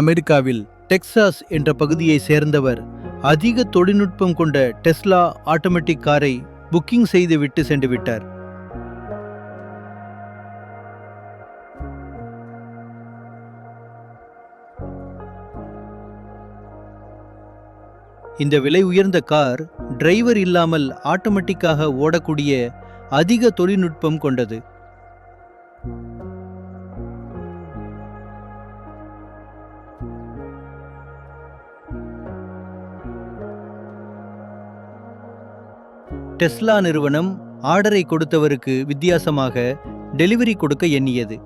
அமெரிக்காவில் டெக்சாஸ் என்ற பகுதியை சேர்ந்தவர் அதிக தொழில்நுட்பம் கொண்ட டெஸ்லா ஆட்டோமேட்டிக் காரை புக்கிங் செய்து விட்டு சென்று விட்டார். இந்த விலை உயர்ந்த கார் டிரைவர் இல்லாமல் ஆட்டோமேட்டிக்காக ஓடக்கூடிய அதிக தொழில்நுட்பம் கொண்டது. டெஸ்லா நிறுவனம் ஆர்டரை கொடுத்தவருக்கு வித்தியாசமாக டெலிவரி கொடுக்க எண்ணியது.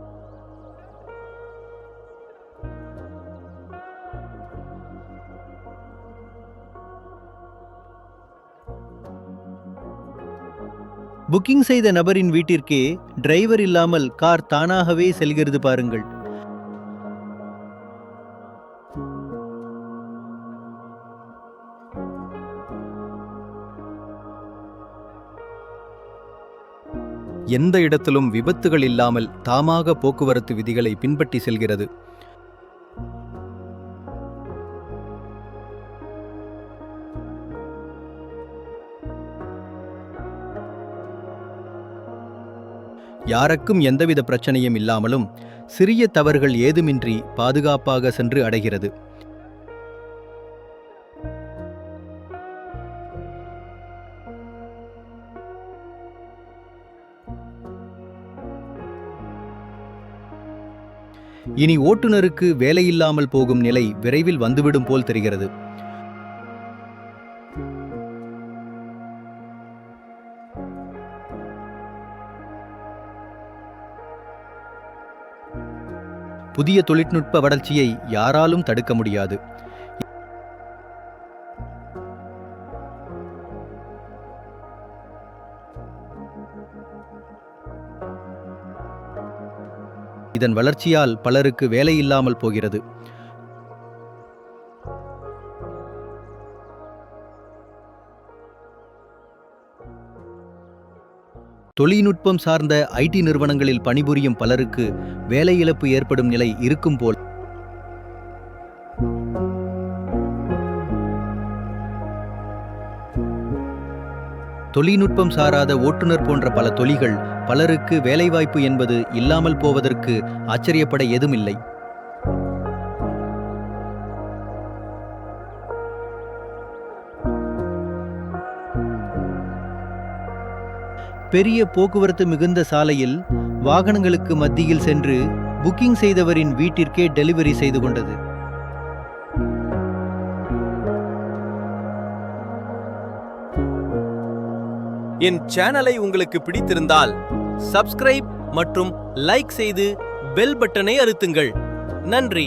புக்கிங் செய்த நபரின் வீட்டிற்கே டிரைவர் இல்லாமல் கார் தானாகவே செல்கிறது பாருங்கள். எந்த இடத்திலும் விபத்துகள் இல்லாமல் தாமாக போக்குவரத்து விதிகளை பின்பற்றி செல்கிறது. யாருக்கும் எந்தவித பிரச்சனையும் இல்லாமலும் சிறிய தவறுகள் ஏதுமின்றி பாதுகாப்பாக சென்று அடைகிறது. இனி ஓட்டுநருக்கு வேலையில்லாமல் போகும் நிலை விரைவில் வந்துவிடும் போல் தெரிகிறது. புதிய தொழில்நுட்ப வளர்ச்சியை யாராலும் தடுக்க முடியாது. இதன் வளர்ச்சியால் பலருக்கு வேலையில்லாமல் போகிறது. தொழில்நுட்பம் சார்ந்த ஐடி நிறுவனங்களில் பணிபுரியும் பலருக்கு வேலை இழப்பு ஏற்படும் நிலை இருக்கும் போல் தொழில்நுட்பம் சாராத ஓட்டுநர் போன்ற பல தொழில்கள் பலருக்கு வேலைவாய்ப்பு என்பது இல்லாமல் போவதற்கு ஆச்சரியப்பட ஏதுமில்லை. பெரிய போக்குவரத்து மிகுந்த சாலையில் வாகனங்களுக்கு மத்தியில் சென்று புக்கிங் செய்தவரின் வீட்டிற்கே டெலிவரி செய்து கொண்டது. என் சேனலை உங்களுக்கு பிடித்திருந்தால் சப்ஸ்கிரைப் மற்றும் லைக் செய்து பெல் பட்டனை அழுத்துங்கள். நன்றி.